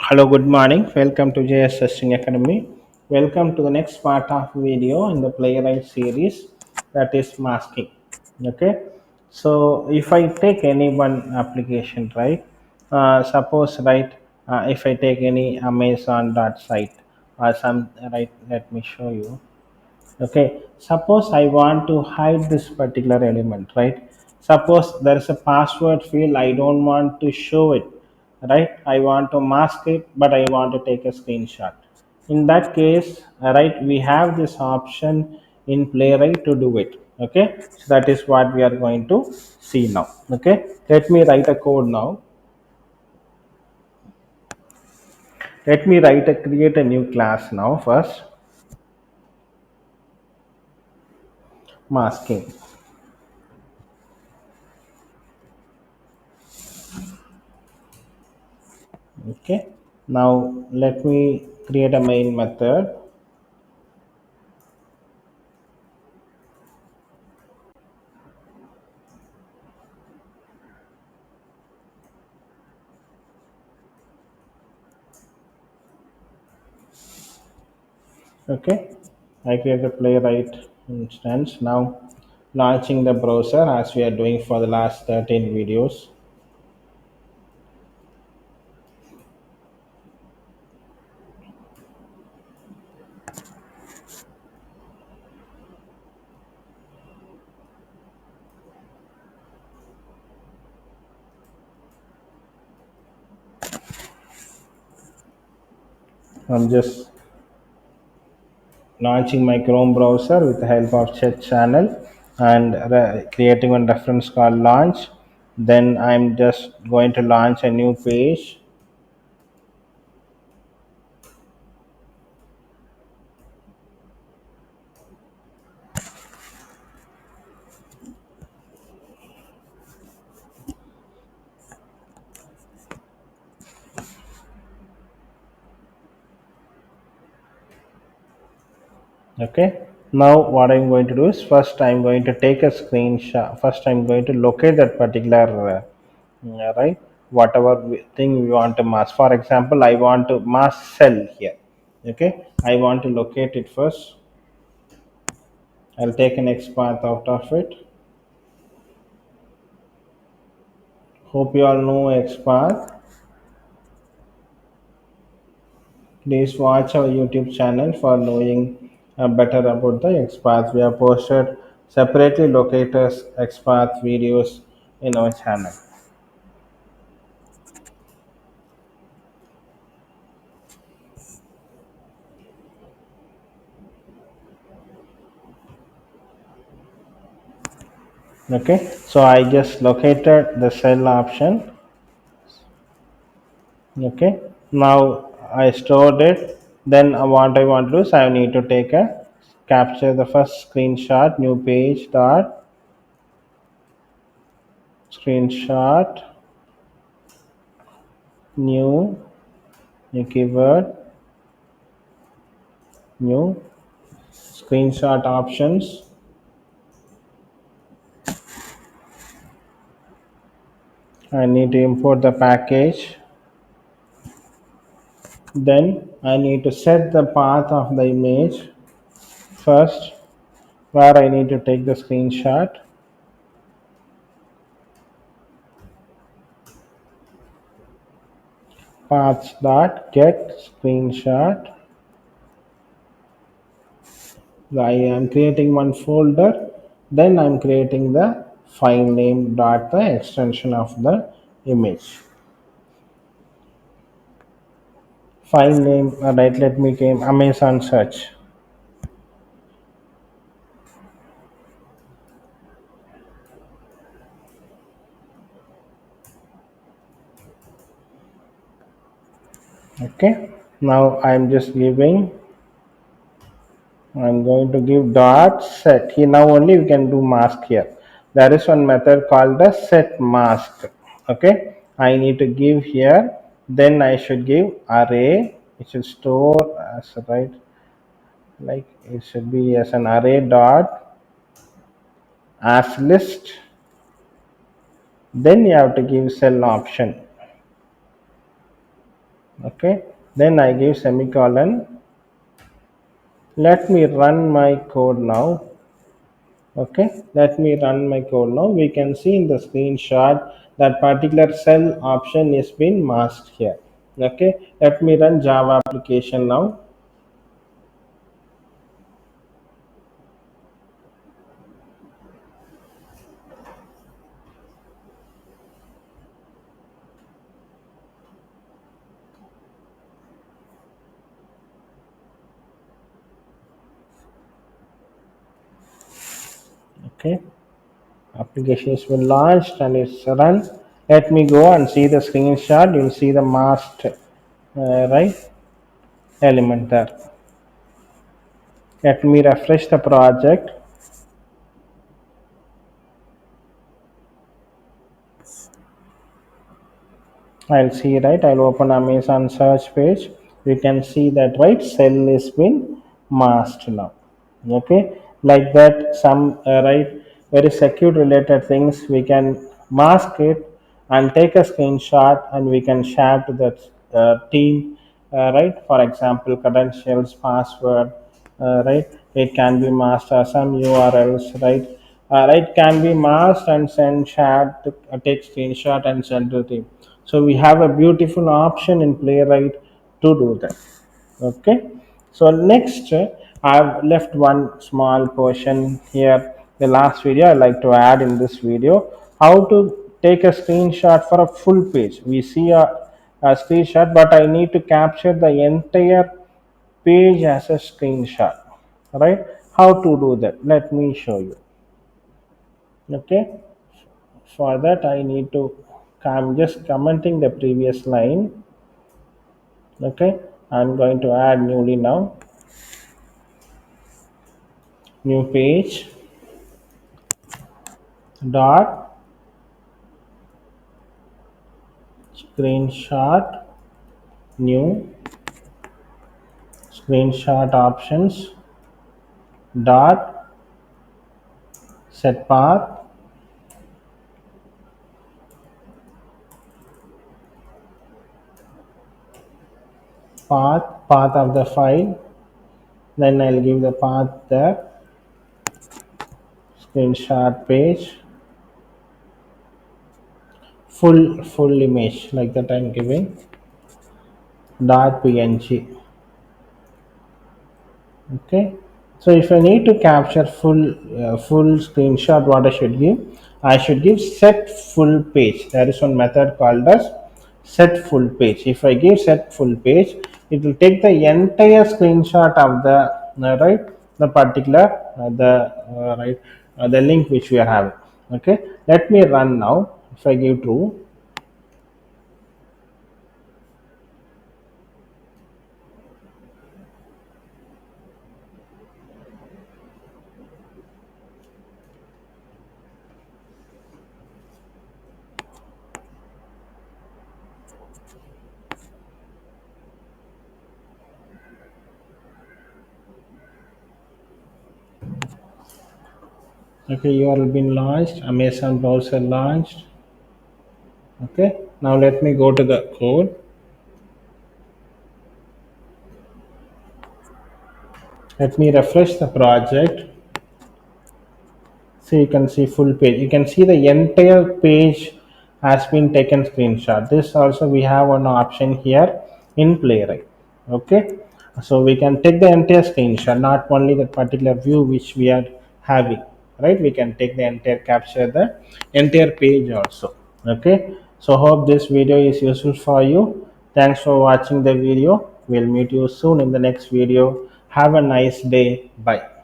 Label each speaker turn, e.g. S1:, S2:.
S1: Hello, good morning. Welcome to JS Testing Academy. Welcome to the next part of video in the Playwright series, that is masking. Okay, so if I take any one application, right? Suppose, right, if I take any Amazon dot site or some, right, let me show you. Okay, suppose I want to hide this particular element, right? Suppose there is a password field, I don't want to show it, right? I want to mask it, but I want to take a screenshot. In that case, right, we have this option in Playwright to do it. Okay, so that is what we are going to see now. Okay, let me write a code now. Let me create a new class now. First, masking. Okay, now let me create a main method. Okay, I create a Playwright instance now, launching the browser as we are doing for the last 13 videos. I'm just launching my Chrome browser with the help of chat channel and creating one reference called launch. Then I'm just going to launch a new page. Okay, now what I'm going to do is, first I'm going to take a screenshot. First I'm going to locate that particular right, whatever thing we want to mask. For example, I want to mask cell here. Okay, I want to locate it first. I'll take an X path out of it. Hope you all know X path. Please watch our YouTube channel for knowing better about the X path. We have posted separately located X path videos in our channel. Okay, so I just located the cell option. Okay, now I stored it. Then what I want to do is, I need to take a capture the first screenshot, new page dot screenshot, new, new keyword, new screenshot options. I need to import the package. Then I need to set the path of the image first, where I need to take the screenshot. Paths dot get screenshot. I am creating one folder. Then I'm creating the file name dot the extension of the image. File name, right, let me came Amazon search. Okay, now I'm just giving, I'm going to give dot set. Here now only we can do mask here. There is one method called the set mask. Okay, I need to give here. Then I should give array. It should store as a, right, like it should be as an array dot as list. Then you have to give cell option. Okay, then I give semicolon. Let me run my code now. Okay, let me run my code now. We can see in the screenshot that particular cell option is been masked here. Okay, let me run Java application now. Okay, application is been launched and it's run. Let me go and see the screenshot. You'll see the masked right element there. Let me refresh the project. I'll see, right. I'll open Amazon search page. We can see that, right, cell is been masked now. Okay, like that, some right, very secure related things we can mask it and take a screenshot and we can share to the team, right. For example, credentials, password, right. It can be masked or some URLs, right. Right, can be masked and send shared to take screenshot and send to the team. So we have a beautiful option in Playwright to do that. Okay, so next I've left one small portion here. The last video I like to add in this video how to take a screenshot for a full page. We see a screenshot, but I need to capture the entire page as a screenshot. Right? How to do that? Let me show you. Okay, for that I need to. I'm just commenting the previous line. Okay, I'm going to add newly now. New page dot screenshot new screenshot options dot set path of the file. Then I'll give the path there, screenshot page, full image like that I'm giving dot png. Okay, so if I need to capture full screenshot, what I should give set full page. There is one method called as set full page. If I give set full page, it will take the entire screenshot of the right, the particular the right, the link which we are having. Okay, let me run now. If I give true, okay, URL been launched, Amazon browser launched. Okay, now let me go to the code. Let me refresh the project. So you can see full page. You can see the entire page has been taken screenshot. This also we have one option here in Playwright. Okay, so we can take the entire screenshot, not only the particular view which we are having. Right, we can take the entire capture the entire page also. Okay, so hope this video is useful for you. Thanks for watching the video. We'll meet you soon in the next video. Have a nice day. Bye.